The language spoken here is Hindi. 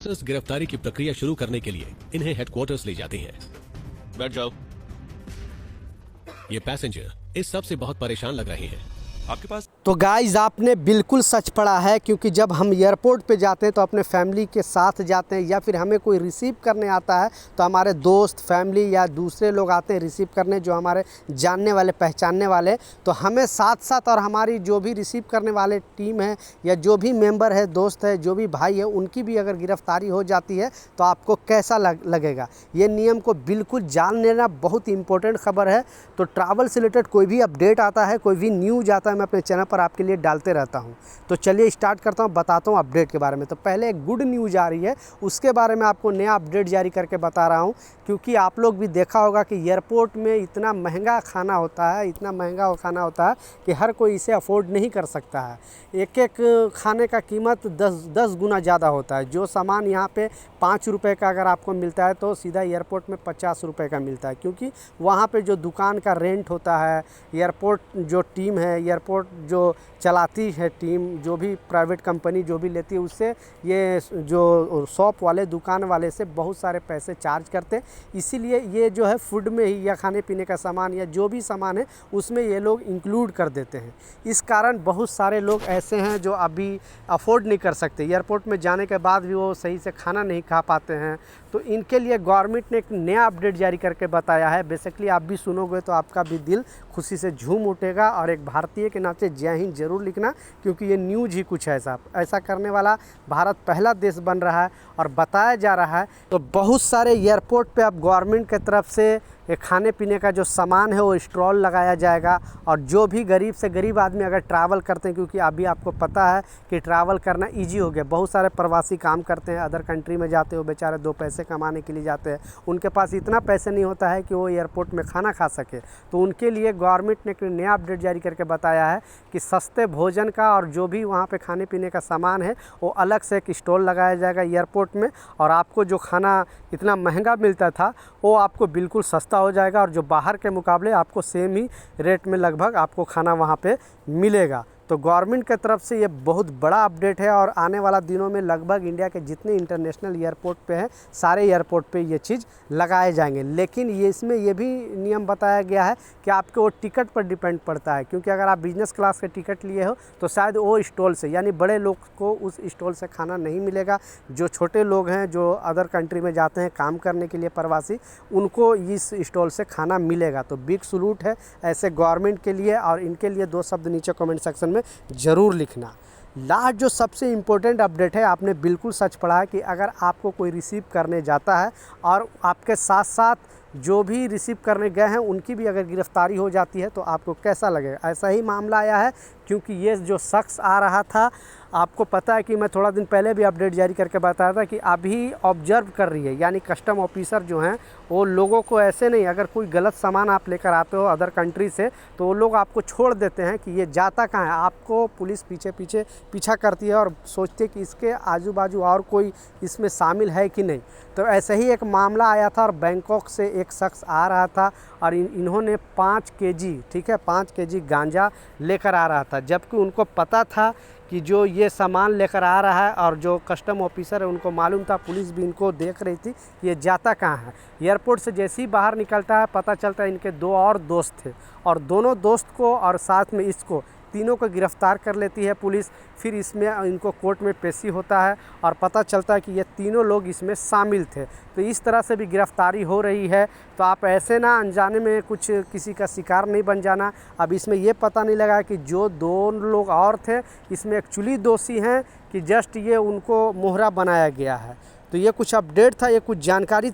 गिरफ्तारी की प्रक्रिया शुरू करने के लिए इन्हें हेडक्वार्टर्स ले जाते हैं। बैठ जाओ। ये पैसेंजर इस सब से बहुत परेशान लग रहे हैं। आपके पास तो गाइज़ आपने बिल्कुल सच पढ़ा है, क्योंकि जब हम एयरपोर्ट पे जाते हैं तो अपने फैमिली के साथ जाते हैं, या फिर हमें कोई रिसीव करने आता है तो हमारे दोस्त, फैमिली या दूसरे लोग आते हैं रिसीव करने, जो हमारे जानने वाले, पहचानने वाले। तो हमें साथ साथ और हमारी जो भी रिसीव करने वाले टीम है या जो भी मेंबर है, दोस्त है, जो भी भाई है, उनकी भी अगर गिरफ्तारी हो जाती है तो आपको कैसा लगेगा। ये नियम को बिल्कुल जान लेना बहुत इंपॉर्टेंट खबर है। तो ट्रैवल से रिलेटेड कोई भी अपडेट आता है, कोई भी न्यूज़ आता है, मैं अपने चैनल पर आपके लिए डालते रहता हूं। तो चलिए स्टार्ट करता हूं, बताता हूं अपडेट के बारे में। तो पहले एक गुड न्यूज़ आ रही है, उसके बारे में आपको नया अपडेट जारी करके बता रहा हूं, क्योंकि आप लोग भी देखा होगा कि एयरपोर्ट में इतना महंगा खाना होता है, इतना महंगा खाना होता है कि हर कोई इसे अफोर्ड नहीं कर सकता है। एक एक खाने का कीमत 10 गुना ज़्यादा होता है। जो सामान यहाँ पे 5 रुपये का अगर आपको मिलता है तो सीधा एयरपोर्ट में 50 रुपये का मिलता है, क्योंकि वहाँ पे जो दुकान का रेंट होता है, एयरपोर्ट जो टीम है, एयरपोर्ट जो चलाती है टीम, जो भी प्राइवेट कंपनी जो भी लेती है, उससे ये जो शॉप वाले, दुकान वाले से बहुत सारे पैसे चार्ज करते हैं। इसीलिए ये जो है फूड में ही, या खाने पीने का सामान या जो भी सामान है उसमें ये लोग इंक्लूड कर देते हैं। इस कारण बहुत सारे लोग ऐसे हैं जो अभी अफोर्ड नहीं कर सकते, एयरपोर्ट में जाने के बाद भी वो सही से खाना नहीं खा पाते हैं। तो इनके लिए गवर्नमेंट ने एक नया अपडेट जारी करके बताया है। बेसिकली आप भी सुनोगे तो आपका भी दिल खुशी से झूम उठेगा, और एक भारतीय के नाते जय हिंद जरूर लिखना, क्योंकि ये न्यूज़ ही कुछ है साहब। ऐसा करने वाला भारत पहला देश बन रहा है और बताया जा रहा है। तो बहुत सारे एयरपोर्ट पे अब गवर्नमेंट की तरफ से खाने पीने का जो सामान है वो स्टॉल लगाया जाएगा, और जो भी गरीब से गरीब आदमी अगर ट्रैवल करते हैं, क्योंकि अभी आपको पता है कि ट्रैवल करना इजी हो गया। बहुत सारे प्रवासी काम करते हैं, अदर कंट्री में जाते हो, बेचारे 2 पैसे कमाने के लिए जाते हैं, उनके पास इतना पैसे नहीं होता है कि वो एयरपोर्ट में खाना खा सके। तो उनके लिए गवर्नमेंट ने एक नया अपडेट जारी करके बताया है कि सस्ते भोजन का और जो भी वहाँ पे खाने पीने का सामान है वो अलग से एक स्टॉल लगाया जाएगा एयरपोर्ट में, और आपको जो खाना इतना महंगा मिलता था वो आपको बिल्कुल सस्ता हो जाएगा, और जो बाहर के मुकाबले आपको सेम ही रेट में लगभग आपको खाना वहाँ पे मिलेगा। तो गवर्नमेंट की तरफ से ये बहुत बड़ा अपडेट है, और आने वाला दिनों में लगभग इंडिया के जितने इंटरनेशनल एयरपोर्ट पे हैं, सारे एयरपोर्ट पे ये चीज़ लगाए जाएंगे। लेकिन ये इसमें ये भी नियम बताया गया है कि आपके वो टिकट पर डिपेंड पड़ता है, क्योंकि अगर आप बिजनेस क्लास के टिकट लिए हो तो शायद वो स्टॉल से, यानी बड़े लोग को उस स्टॉल से खाना नहीं मिलेगा। जो छोटे लोग हैं, जो अदर कंट्री में जाते हैं काम करने के लिए प्रवासी, उनको इस स्टॉल से खाना मिलेगा। तो बिग सलूट है ऐसे गवर्नमेंट के लिए, और इनके लिए 2 शब्द नीचे कमेंट सेक्शन में ज़रूर लिखना। लास्ट जो सबसे इम्पोर्टेंट अपडेट है, आपने बिल्कुल सच पढ़ा है, कि अगर आपको कोई रिसीव करने जाता है और आपके साथ साथ जो भी रिसीव करने गए हैं उनकी भी अगर गिरफ्तारी हो जाती है तो आपको कैसा लगेगा। ऐसा ही मामला आया है, क्योंकि ये जो शख्स आ रहा था, आपको पता है कि मैं थोड़ा दिन पहले भी अपडेट जारी करके बताया था कि अभी ऑब्जर्व कर रही है, यानी कस्टम ऑफिसर जो हैं वो लोगों को ऐसे नहीं, अगर कोई गलत सामान आप लेकर आते हो अदर कंट्री से, तो वो लोग आपको छोड़ देते हैं कि ये जाता कहाँ है। आपको पुलिस पीछा करती है और सोचती है कि इसके आजू बाजू और कोई इसमें शामिल है कि नहीं। तो ऐसे ही एक मामला आया था, और बैंकॉक से एक शख्स आ रहा था, और इन्होंने 5 केजी, ठीक है, 5 केजी गांजा लेकर आ रहा था, जबकि उनको पता था कि जो ये सामान लेकर आ रहा है, और जो कस्टम ऑफिसर है उनको मालूम था, पुलिस भी इनको देख रही थी कि ये जाता कहाँ है। एयरपोर्ट से जैसे ही बाहर निकलता है पता चलता है इनके 2 और दोस्त थे, और दोनों दोस्त को और साथ में इसको, तीनों को गिरफ्तार कर लेती है पुलिस। फिर इसमें इनको कोर्ट में पेशी होता है और पता चलता है कि ये तीनों लोग इसमें शामिल थे। तो इस तरह से भी गिरफ्तारी हो रही है। तो आप ऐसे ना अनजाने में कुछ किसी का शिकार नहीं बन जाना। अब इसमें ये पता नहीं लगा कि जो 2 लोग और थे इसमें एक्चुअली दोषी हैं कि जस्ट ये उनको मोहरा बनाया गया है। तो ये कुछ अपडेट था, ये कुछ जानकारी